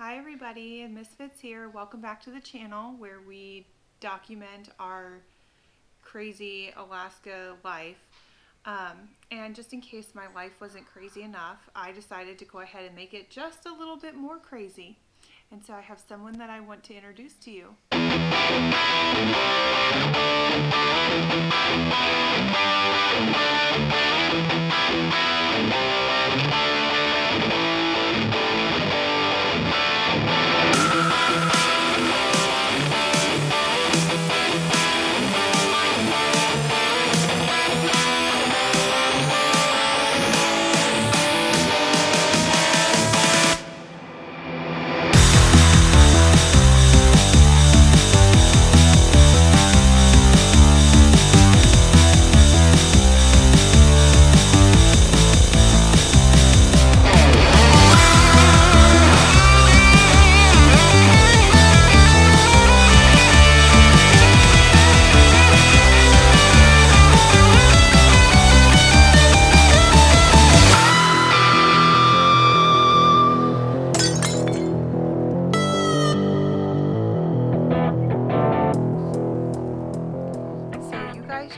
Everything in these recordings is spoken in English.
Hi everybody, Misfits here. Welcome back to the channel where we document our crazy Alaska life. And just in case my life wasn't crazy enough, I decided to go ahead and make it just a little bit more crazy. And so I have someone that I want to introduce to you.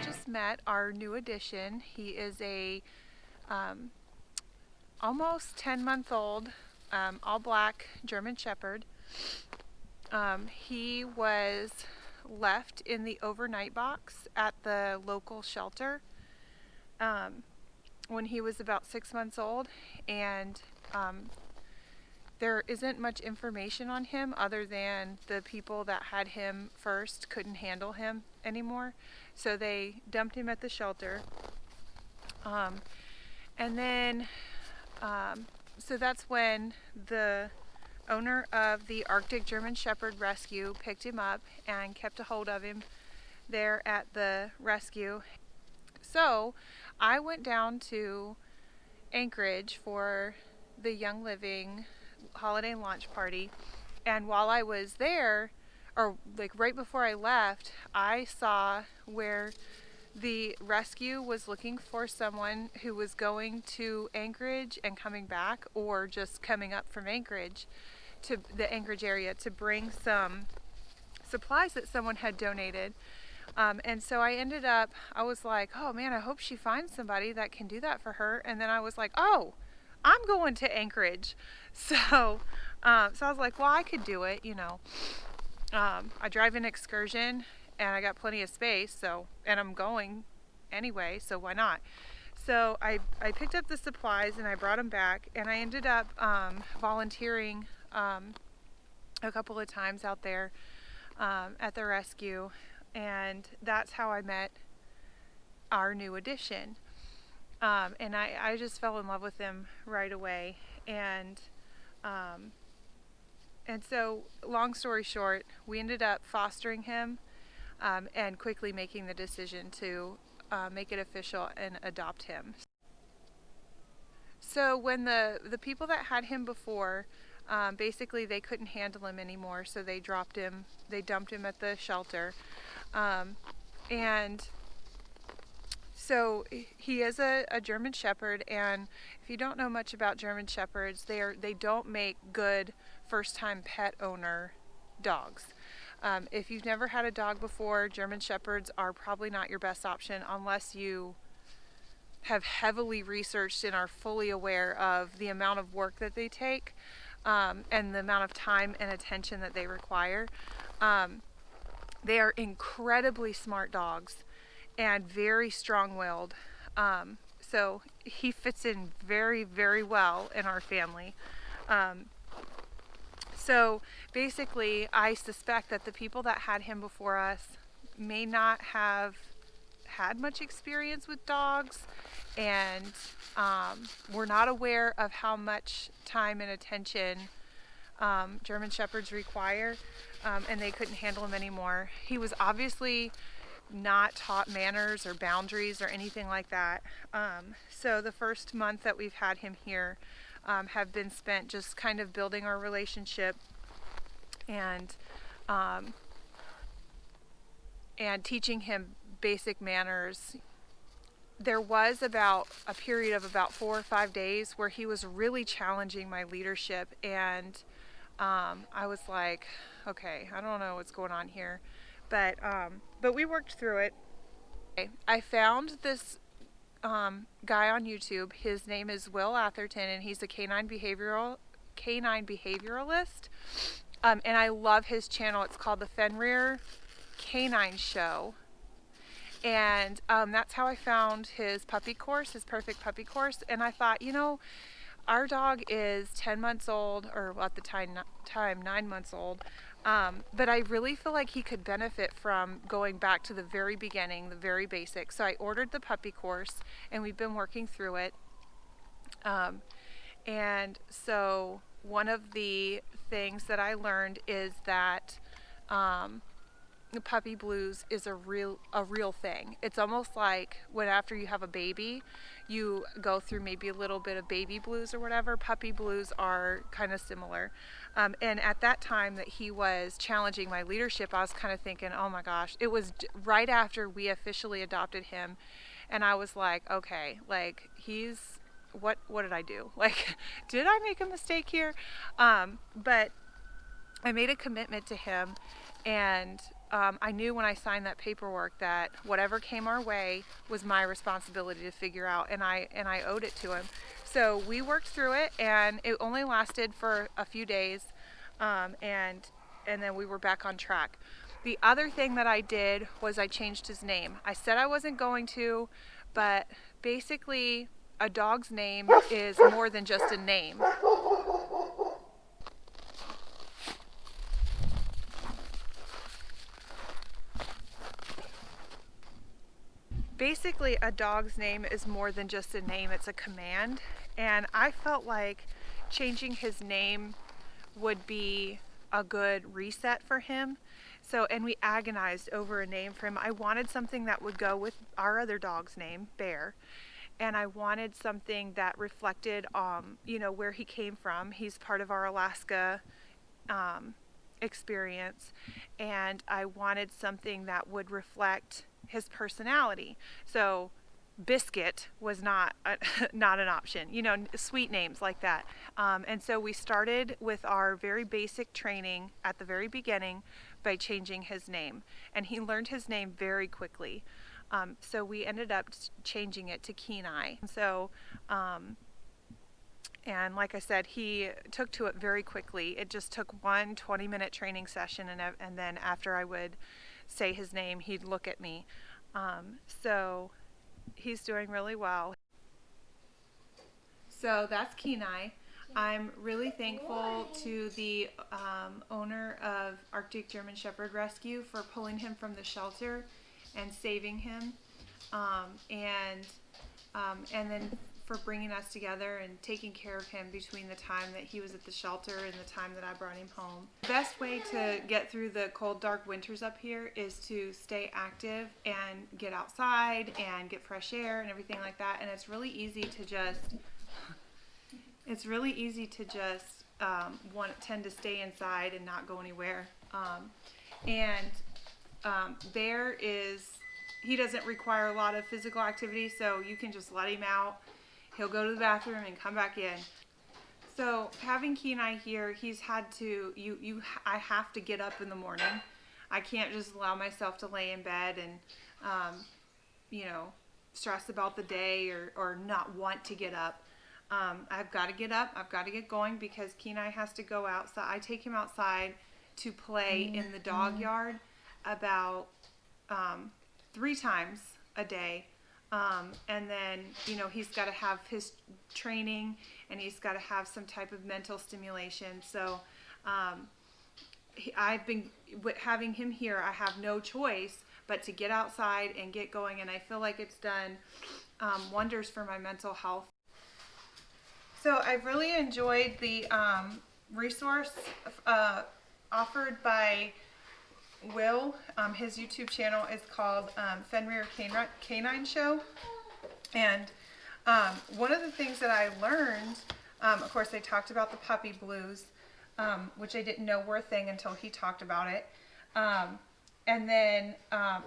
Just met our new addition. He is a almost 10-month-old all black German Shepherd. He was left in the overnight box at the local shelter when he was about 6 months old, and there isn't much information on him other than the people that had him first couldn't handle him anymore, so they dumped him at the shelter. And then so that's when the owner of the Arctic German Shepherd Rescue picked him up and kept a hold of him there at the rescue. So I went down to Anchorage for the Young Living holiday launch party, and while I was there, or like right before I left, I saw where the rescue was looking for someone who was going to Anchorage and coming back, or just coming up from Anchorage to the Anchorage area to bring some supplies that someone had donated. And so I was like, oh man, I hope she finds somebody that can do that for her. And then I was like, oh, I'm going to Anchorage. So I was like, well, I could do it, you know. I drive an Excursion and I got plenty of space, and I'm going anyway, so why not? So I picked up the supplies and I brought them back, and I ended up volunteering a couple of times out there at the rescue, and that's how I met our new addition. And I just fell in love with him right away, and so long story short, we ended up fostering him and quickly making the decision to make it official and adopt him. So when the people that had him before, basically they couldn't handle him anymore, so they dumped him at the shelter. And so he is a German Shepherd, and if you don't know much about German Shepherds, they don't make good first-time pet owner dogs. If you've never had a dog before, German Shepherds are probably not your best option unless you have heavily researched and are fully aware of the amount of work that they take and the amount of time and attention that they require. They are incredibly smart dogs and very strong-willed. So he fits in very, very well in our family. So basically, I suspect that the people that had him before us may not have had much experience with dogs, and were not aware of how much time and attention German Shepherds require, and they couldn't handle him anymore. He was obviously not taught manners or boundaries or anything like that. So the first month that we've had him here have been spent just kind of building our relationship and teaching him basic manners. There was about a period of about 4 or 5 days where he was really challenging my leadership, and I was like, okay, I don't know what's going on here, but we worked through it. I found this guy on YouTube. His name is Will Atherton, and he's a canine behavioralist. And I love his channel. It's called the Fenrir Canine Show. And that's how I found his puppy course, his perfect puppy course. And I thought, our dog is 10 months old, or well, at the time 9 months old. But I really feel like he could benefit from going back to the very beginning, the very basics. So I ordered the puppy course, and we've been working through it. And so one of the things that I learned is that the puppy blues is a real thing. It's almost like when after you have a baby, you go through maybe a little bit of baby blues or whatever. Puppy blues are kind of similar. And at that time that he was challenging my leadership, I was kind of thinking, oh my gosh, it was right after we officially adopted him, and I was like, okay, like what did I do? Like, did I make a mistake here? But I made a commitment to him, and I knew when I signed that paperwork that whatever came our way was my responsibility to figure out, and I owed it to him. So we worked through it, and it only lasted for a few days, and then we were back on track. The other thing that I did was I changed his name. I said I wasn't going to, but basically a dog's name is more than just a name. Basically, a dog's name is more than just a name, it's a command. And I felt like changing his name would be a good reset for him. So, and we agonized over a name for him. I wanted something that would go with our other dog's name, Bear. And I wanted something that reflected, where he came from. He's part of our Alaska experience. And I wanted something that would reflect his personality. So Biscuit was not not an option, sweet names like that. And so we started with our very basic training at the very beginning by changing his name, and he learned his name very quickly. So we ended up changing it to Kenai. So and like I said, he took to it very quickly. It just took one 20-minute training session, and then after I would say his name, he'd look at me. So he's doing really well. So that's Kenai. I'm really thankful to the owner of Arctic German Shepherd Rescue for pulling him from the shelter and saving him, and then for bringing us together and taking care of him between the time that he was at the shelter and the time that I brought him home. The best way to get through the cold, dark winters up here is to stay active and get outside and get fresh air and everything like that. And it's really easy to just tend to stay inside and not go anywhere. Bear he doesn't require a lot of physical activity, so you can just let him out. He'll go to the bathroom and come back in. So having Kenai here, he's had to, I have to get up in the morning. I can't just allow myself to lay in bed and, stress about the day or not want to get up. I've got to get up. I've got to get going because Kenai has to go outside. I take him outside to play in the dog yard about 3 times a day. And then, he's got to have his training and he's got to have some type of mental stimulation. So I've been having him here. I have no choice but to get outside and get going. And I feel like it's done wonders for my mental health. So I've really enjoyed the resource offered by Will. His YouTube channel is called Fenrir Canine Show, and one of the things that I learned, of course they talked about the puppy blues, which I didn't know were a thing until he talked about it, and then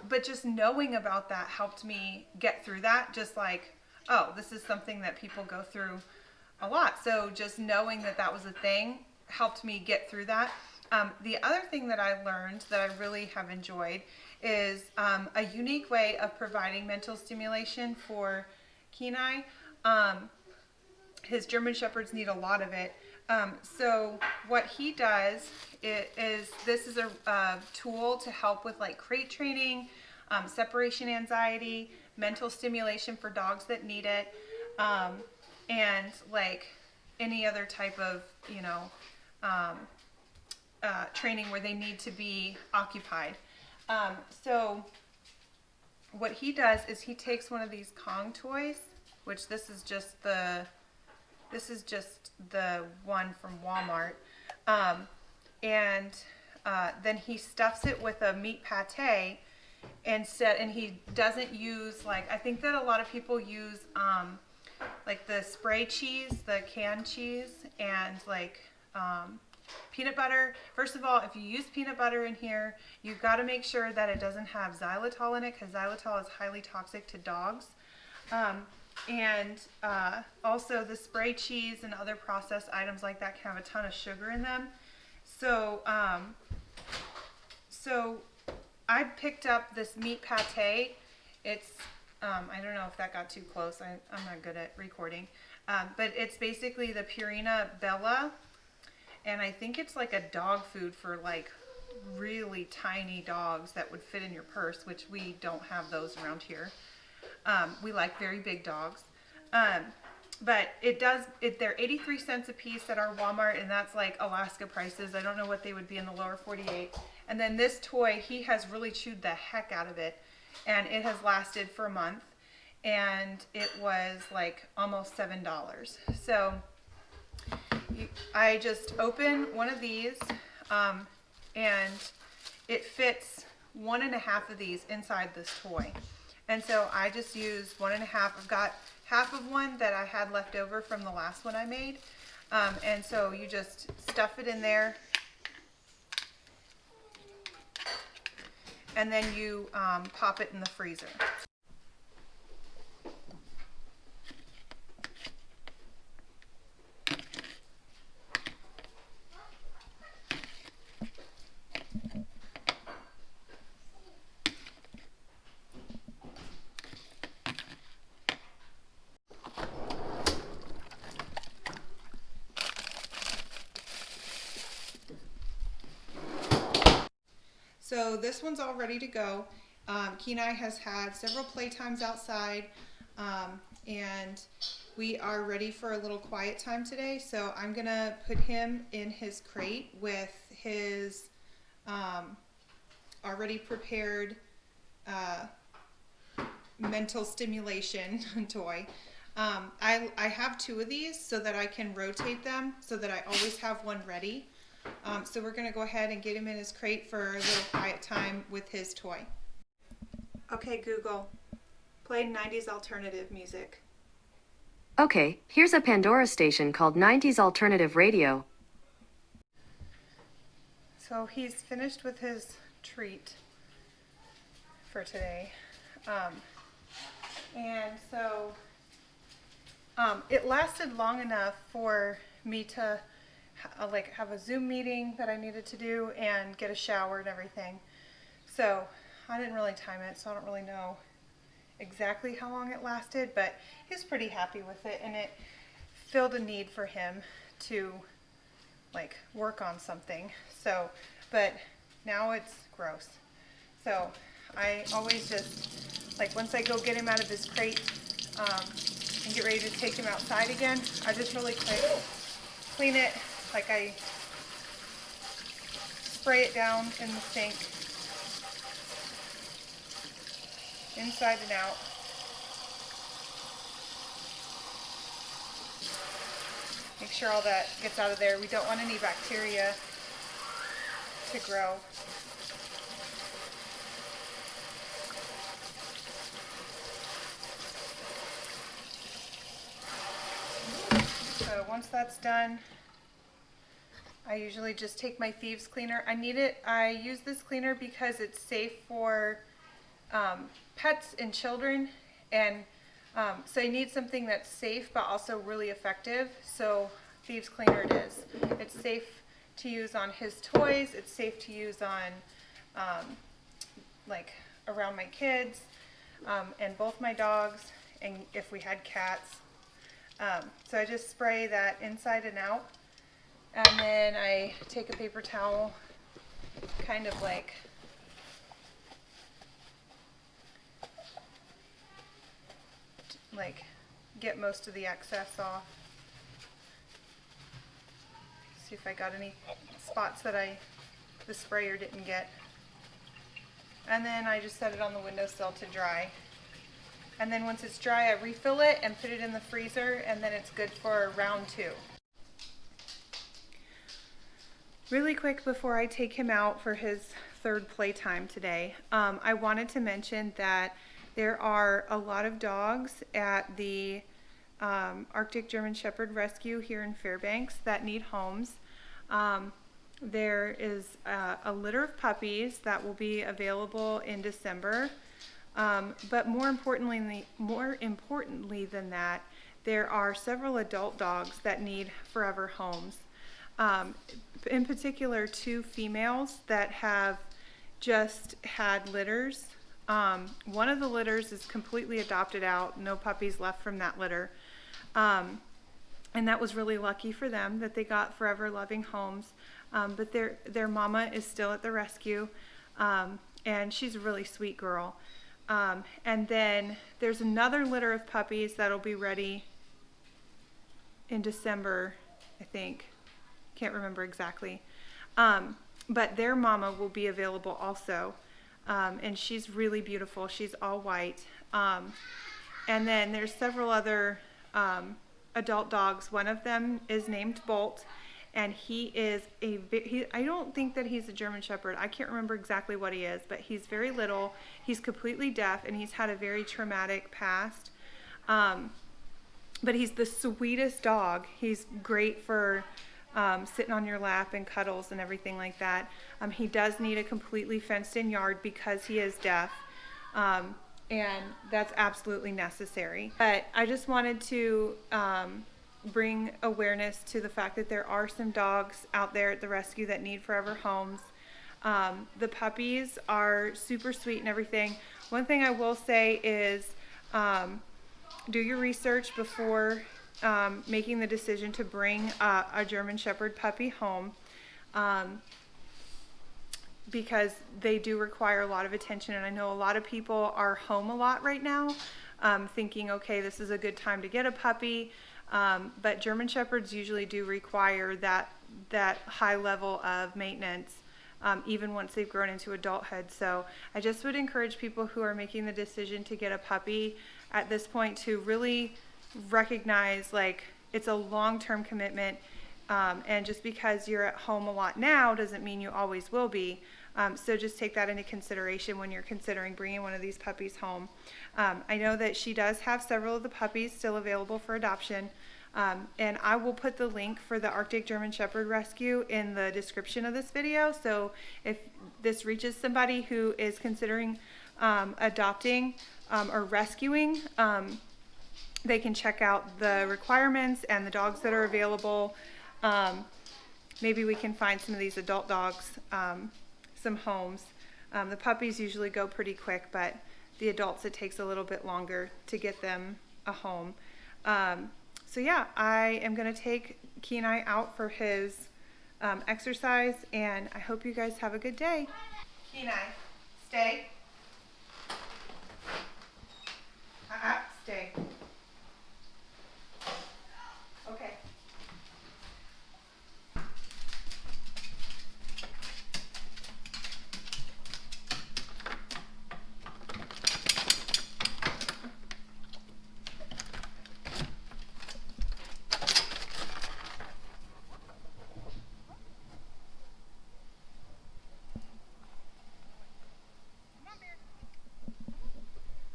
but just knowing about that helped me get through that, just like, oh, this is something that people go through a lot. So just knowing that that was a thing helped me get through that. The other thing that I learned that I really have enjoyed is a unique way of providing mental stimulation for Kenai. His German Shepherds need a lot of it. So what he does is this is a tool to help with like crate training, separation anxiety, mental stimulation for dogs that need it, and like any other type of, training where they need to be occupied. So what he does is he takes one of these Kong toys, which this is just the one from Walmart, and then he stuffs it with a meat pate instead, and he doesn't use, like, I think that a lot of people use like the spray cheese, the canned cheese, and like peanut butter. First of all, if you use peanut butter in here, you've got to make sure that it doesn't have xylitol in it, because xylitol is highly toxic to dogs. And also the spray cheese and other processed items like that can have a ton of sugar in them. So I picked up this meat pate. It's I don't know if that got too close. I'm not good at recording. But it's basically the Purina Bella, and I think it's like a dog food for like really tiny dogs that would fit in your purse, which we don't have those around here. We like very big dogs. But they're 83 cents a piece at our Walmart, and that's like Alaska prices. I don't know what they would be in the lower 48. And then this toy, he has really chewed the heck out of it, and it has lasted for a month, and it was like almost $7. So I just open one of these, and it fits 1.5 of these inside this toy. And so I just used 1.5. I've got half of one that I had left over from the last one I made. And so you just stuff it in there, and then you pop it in the freezer. So this one's all ready to go. Kenai has had several playtimes outside, and we are ready for a little quiet time today. So I'm gonna put him in his crate with his already prepared mental stimulation toy. I have 2 of these so that I can rotate them so that I always have one ready. So we're going to go ahead and get him in his crate for a little quiet time with his toy. Okay, Google, play 90s alternative music. Okay, here's a Pandora station called 90s Alternative Radio. So he's finished with his treat for today. And so it lasted long enough for me to have a Zoom meeting that I needed to do and get a shower and everything. So I didn't really time it, so I don't really know exactly how long it lasted, but he was pretty happy with it, and it filled a need for him to like work on something. So, but now it's gross. So I always just, like, once I go get him out of his crate and get ready to take him outside again, I just really quick clean it. Like, I spray it down in the sink, inside and out. Make sure all that gets out of there. We don't want any bacteria to grow. So once that's done, I usually just take my thieves cleaner. I use this cleaner because it's safe for pets and children, and so I need something that's safe but also really effective. So thieves cleaner it is. It's safe to use on his toys. It's safe to use on like around my kids and both my dogs, and if we had cats. So I just spray that inside and out, and then I take a paper towel, kind of like get most of the excess off. See if I got any spots that the sprayer didn't get. And then I just set it on the windowsill to dry. And then once it's dry, I refill it and put it in the freezer, and then it's good for round 2. Really quick before I take him out for his 3rd playtime today, I wanted to mention that there are a lot of dogs at the Arctic German Shepherd Rescue here in Fairbanks that need homes. There is a litter of puppies that will be available in December. But more importantly than that, there are several adult dogs that need forever homes. In particular, 2 females that have just had litters. One of the litters is completely adopted out, no puppies left from that litter. And that was really lucky for them that they got forever loving homes. But their mama is still at the rescue, and she's a really sweet girl. And then there's another litter of puppies that'll be ready in December, I think. Can't remember exactly. But their mama will be available also. And she's really beautiful. She's all white. And then there's several other adult dogs. One of them is named Bolt, and he is I don't think that he's a German Shepherd. I can't remember exactly what he is, but he's very little. He's completely deaf, and he's had a very traumatic past. But he's the sweetest dog. He's great for sitting on your lap and cuddles and everything like that. He does need a completely fenced-in yard because he is deaf. And that's absolutely necessary. But I just wanted to bring awareness to the fact that there are some dogs out there at the rescue that need forever homes. The puppies are super sweet and everything. One thing I will say is do your research before making the decision to bring a German Shepherd puppy home. Because they do require a lot of attention, and I know a lot of people are home a lot right now, thinking, okay, this is a good time to get a puppy, but German Shepherds usually do require that high level of maintenance, even once they've grown into adulthood. So I just would encourage people who are making the decision to get a puppy at this point to really recognize, like, it's a long-term commitment, and just because you're at home a lot now doesn't mean you always will be. So just take that into consideration when you're considering bringing one of these puppies home. I know that she does have several of the puppies still available for adoption, and I will put the link for the Arctic German Shepherd Rescue in the description of this video. So if this reaches somebody who is considering adopting or rescuing, they can check out the requirements and the dogs that are available. Maybe we can find some of these adult dogs some homes. The puppies usually go pretty quick, but the adults, it takes a little bit longer to get them a home. So yeah, I am going to take Kenai out for his exercise, and I hope you guys have a good day. Kenai, stay.